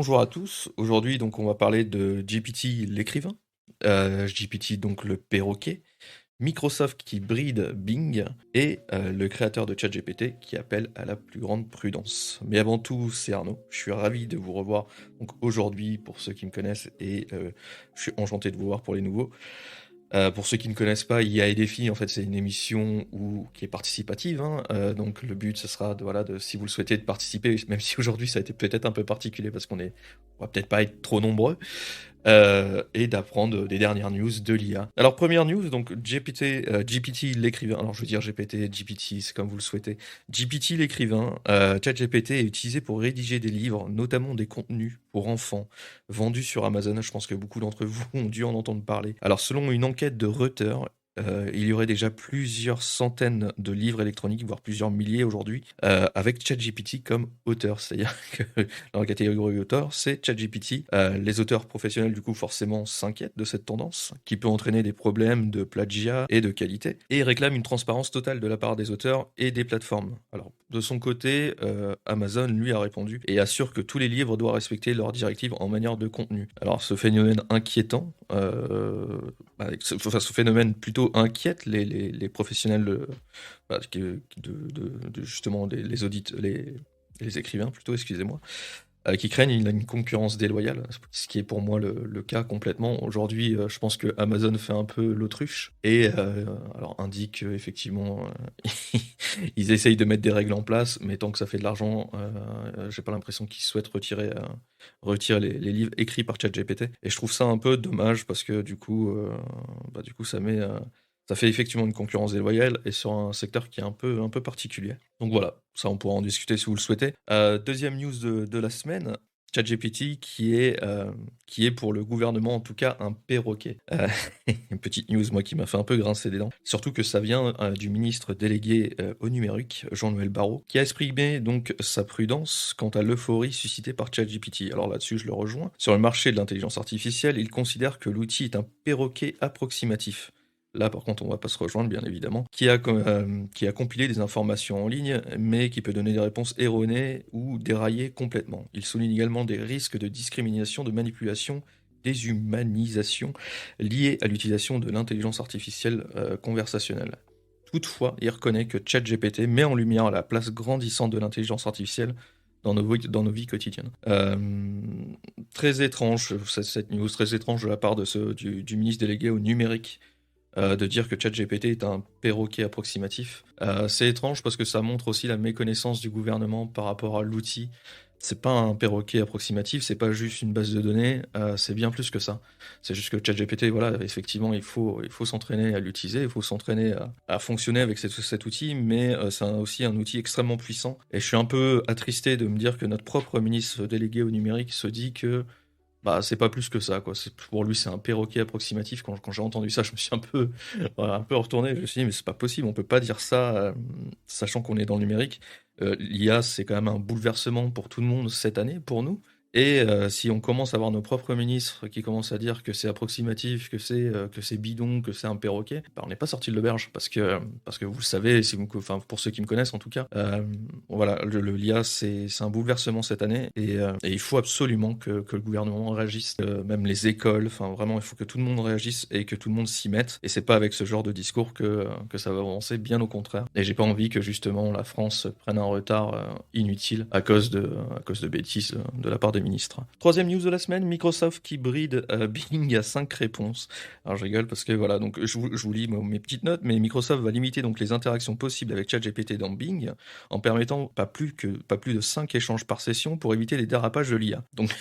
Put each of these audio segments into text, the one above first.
Bonjour à tous. Aujourd'hui, donc, on va parler de GPT l'écrivain, GPT donc le perroquet, Microsoft qui bride Bing et le créateur de ChatGPT qui appelle à la plus grande prudence. Mais avant tout, c'est Arnaud. Je suis ravi de vous revoir donc aujourd'hui pour ceux qui me connaissent et je suis enchanté de vous voir pour les nouveaux. Pour ceux qui ne connaissent pas, IA et défis, en fait, c'est une émission qui est participative, hein. Donc le but, ce sera si vous le souhaitez, de participer, même si aujourd'hui ça a été peut-être un peu particulier parce on va peut-être pas être trop nombreux, et d'apprendre des dernières news de l'IA. Alors première news, donc GPT l'écrivain, alors je veux dire GPT, GPT, c'est comme vous le souhaitez. GPT l'écrivain, ChatGPT est utilisé pour rédiger des livres, notamment des contenus pour enfants, vendus sur Amazon. Je pense que beaucoup d'entre vous ont dû en entendre parler. Alors selon une enquête de Reuters, il y aurait déjà plusieurs centaines de livres électroniques, voire plusieurs milliers aujourd'hui, avec ChatGPT comme auteur. C'est-à-dire que dans la catégorie auteur, c'est ChatGPT. Les auteurs professionnels, du coup, forcément, s'inquiètent de cette tendance, qui peut entraîner des problèmes de plagiat et de qualité, et réclament une transparence totale de la part des auteurs et des plateformes. Alors, de son côté, Amazon, lui, a répondu et assure que tous les livres doivent respecter leurs directives en matière de contenu. Alors, ce phénomène inquiétant, ce phénomène plutôt inquiète les professionnels justement les écrivains plutôt, excusez-moi, qui craignent une concurrence déloyale, ce qui est pour moi le cas complètement. Aujourd'hui, je pense que Amazon fait un peu l'autruche et alors indique effectivement ils essayent de mettre des règles en place, mais tant que ça fait de l'argent, j'ai pas l'impression qu'ils souhaitent retirer les livres écrits par ChatGPT. Et je trouve ça un peu dommage parce que du coup ça fait effectivement une concurrence déloyale et sur un secteur qui est un peu particulier. Donc voilà, ça on pourra en discuter si vous le souhaitez. Deuxième news de la semaine, ChatGPT qui est pour le gouvernement en tout cas un perroquet. Une petite news moi qui m'a fait un peu grincer des dents. Surtout que ça vient du ministre délégué au numérique, Jean-Noël Barrot, qui a exprimé donc sa prudence quant à l'euphorie suscitée par ChatGPT. Alors là-dessus je le rejoins. Sur le marché de l'intelligence artificielle, il considère que l'outil est un perroquet approximatif. Là, par contre, on va pas se rejoindre, bien évidemment, qui a compilé des informations en ligne, mais qui peut donner des réponses erronées ou dérailler complètement. Il souligne également des risques de discrimination, de manipulation, déshumanisation liés à l'utilisation de l'intelligence artificielle conversationnelle. Toutefois, il reconnaît que ChatGPT met en lumière la place grandissante de l'intelligence artificielle dans nos vies quotidiennes. Très étrange, cette news, très étrange de la part du ministre délégué au numérique de dire que ChatGPT est un perroquet approximatif. C'est étrange parce que ça montre aussi la méconnaissance du gouvernement par rapport à l'outil. C'est pas un perroquet approximatif, c'est pas juste une base de données, c'est bien plus que ça. C'est juste que ChatGPT, voilà, effectivement, il faut s'entraîner à l'utiliser, il faut s'entraîner à fonctionner avec cet outil, mais c'est aussi un outil extrêmement puissant. Et je suis un peu attristé de me dire que notre propre ministre délégué au numérique se dit que c'est pas plus que ça, quoi. Pour lui, c'est un perroquet approximatif. Quand j'ai entendu ça, je me suis voilà, un peu retourné. Je me suis dit, mais c'est pas possible, on peut pas dire ça, sachant qu'on est dans le numérique. L'IA, c'est quand même un bouleversement pour tout le monde cette année, pour nous. Et si on commence à avoir nos propres ministres qui commencent à dire que c'est approximatif, que c'est bidon, que c'est un perroquet, on n'est pas sorti de l'auberge parce que vous le savez, enfin pour ceux qui me connaissent en tout cas, voilà, l'IA c'est un bouleversement cette année et il faut absolument que le gouvernement réagisse, même les écoles, enfin vraiment il faut que tout le monde réagisse et que tout le monde s'y mette. Et c'est pas avec ce genre de discours que ça va avancer, bien au contraire. Et j'ai pas envie que justement la France prenne un retard inutile à cause de bêtises de la part des ministres. Troisième news de la semaine, Microsoft qui bride Bing à 5 réponses. Alors je rigole parce que voilà, donc je vous lis mes petites notes, mais Microsoft va limiter donc les interactions possibles avec ChatGPT dans Bing en permettant pas plus de 5 échanges par session pour éviter les dérapages de l'IA. Donc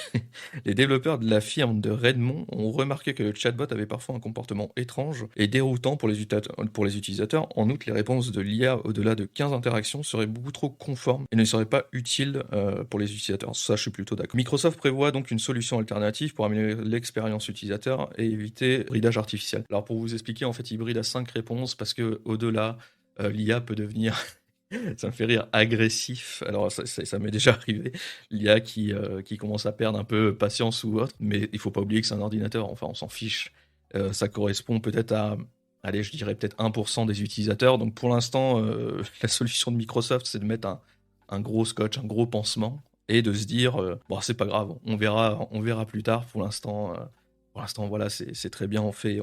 les développeurs de la firme de Redmond ont remarqué que le chatbot avait parfois un comportement étrange et déroutant pour les utilisateurs. En outre, les réponses de l'IA au-delà de 15 interactions seraient beaucoup trop conformes et ne seraient pas utiles pour les utilisateurs. Ça, je suis plutôt d'accord. Microsoft prévoit donc une solution alternative pour améliorer l'expérience utilisateur et éviter le bridage artificiel. Alors pour vous expliquer, en fait, il bride à 5 réponses parce que au-delà, l'IA peut devenir ça me fait rire, agressif. Alors ça m'est déjà arrivé, l'IA qui commence à perdre un peu patience ou autre, mais il faut pas oublier que c'est un ordinateur, enfin on s'en fiche. Ça correspond peut-être à, allez, je dirais peut-être 1% des utilisateurs. Donc pour l'instant, la solution de Microsoft, c'est de mettre un gros scotch, un gros pansement, et de se dire bon, c'est pas grave, on verra plus tard. Pour l'instant, voilà, c'est très bien, on fait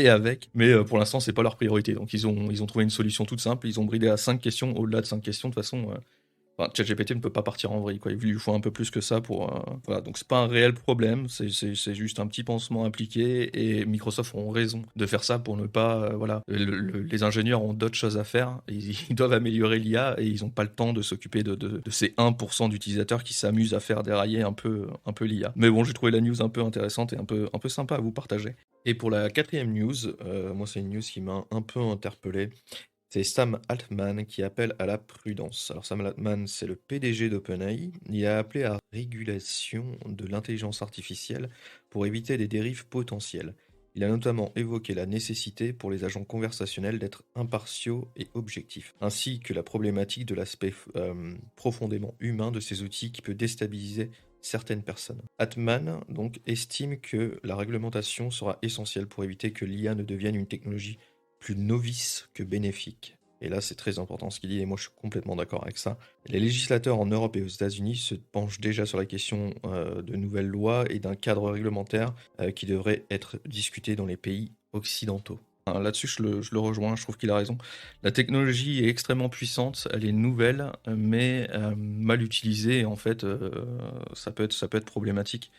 avec. Mais pour l'instant, c'est pas leur priorité. Donc ils ont trouvé une solution toute simple. Ils ont bridé à 5 questions. Au-delà de 5 questions, de toute façon, enfin, ChatGPT ne peut pas partir en vrille, quoi. Il lui faut un peu plus que ça pour. Voilà, donc c'est pas un réel problème, c'est juste un petit pansement appliqué, et Microsoft ont raison de faire ça pour ne pas. Voilà, les ingénieurs ont d'autres choses à faire, ils doivent améliorer l'IA et ils n'ont pas le temps de s'occuper de ces 1% d'utilisateurs qui s'amusent à faire dérailler un peu l'IA. Mais bon, j'ai trouvé la news un peu intéressante et un peu sympa à vous partager. Et pour la 4e news, moi c'est une news qui m'a un peu interpellé. C'est Sam Altman qui appelle à la prudence. Alors Sam Altman, c'est le PDG d'OpenAI. Il a appelé à régulation de l'intelligence artificielle pour éviter des dérives potentielles. Il a notamment évoqué la nécessité pour les agents conversationnels d'être impartiaux et objectifs, ainsi que la problématique de l'aspect profondément humain de ces outils qui peut déstabiliser certaines personnes. Altman donc estime que la réglementation sera essentielle pour éviter que l'IA ne devienne une technologie plus novice que bénéfique. Et là, c'est très important ce qu'il dit, et moi je suis complètement d'accord avec ça. Les législateurs en Europe et aux États-Unis se penchent déjà sur la question de nouvelles lois et d'un cadre réglementaire qui devrait être discuté dans les pays occidentaux. Là-dessus, je le rejoins, je trouve qu'il a raison. La technologie est extrêmement puissante, elle est nouvelle, mais mal utilisée, en fait, ça peut être problématique.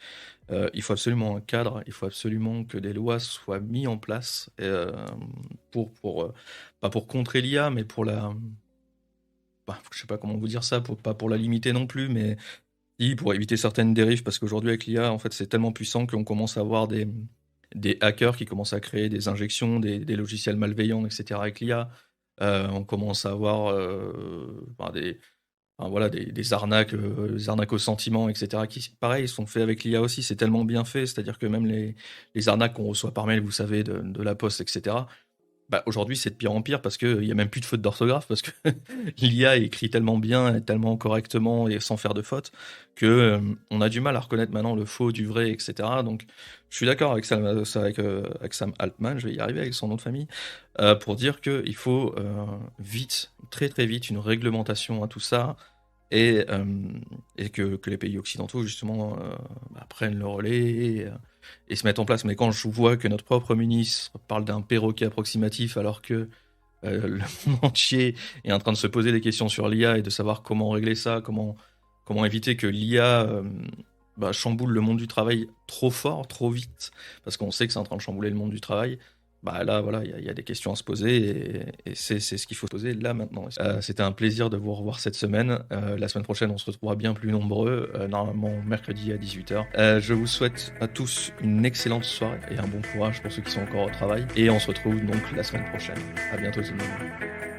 Il faut absolument un cadre, il faut absolument que des lois soient mises en place pas pour contrer l'IA, mais pour je sais pas comment vous dire ça, pas pour la limiter non plus, mais si, pour éviter certaines dérives, parce qu'aujourd'hui avec l'IA, en fait, c'est tellement puissant qu'on commence à avoir des hackers qui commencent à créer des injections, des logiciels malveillants, etc. avec l'IA. On commence à avoir voilà, des arnaques, des arnaques au sentiment, etc. qui, pareil, sont faits avec l'IA aussi. C'est tellement bien fait, c'est-à-dire que même les arnaques qu'on reçoit par mail, vous savez, de la poste, etc. Bah, aujourd'hui, c'est de pire en pire parce qu'il n'y a même plus de faute d'orthographe, parce que l'IA écrit tellement bien et tellement correctement et sans faire de faute que on a du mal à reconnaître maintenant le faux du vrai, etc. Donc, je suis d'accord avec avec Sam Altman, je vais y arriver avec son nom de famille, pour dire qu'il faut vite, très très vite, une réglementation à tout ça, et que les pays occidentaux, justement, prennent le relais et se mettent en place. Mais quand je vois que notre propre ministre parle d'un perroquet approximatif, alors que le monde entier est en train de se poser des questions sur l'IA et de savoir comment régler ça, comment éviter que l'IA chamboule le monde du travail trop fort, trop vite, parce qu'on sait que c'est en train de chambouler le monde du travail. Bah là, voilà, il y a des questions à se poser, et c'est ce qu'il faut se poser là maintenant. C'était un plaisir de vous revoir cette semaine. La semaine prochaine, on se retrouvera bien plus nombreux, normalement mercredi à 18h. Je vous souhaite à tous une excellente soirée et un bon courage pour ceux qui sont encore au travail. Et on se retrouve donc la semaine prochaine. À bientôt tout le monde.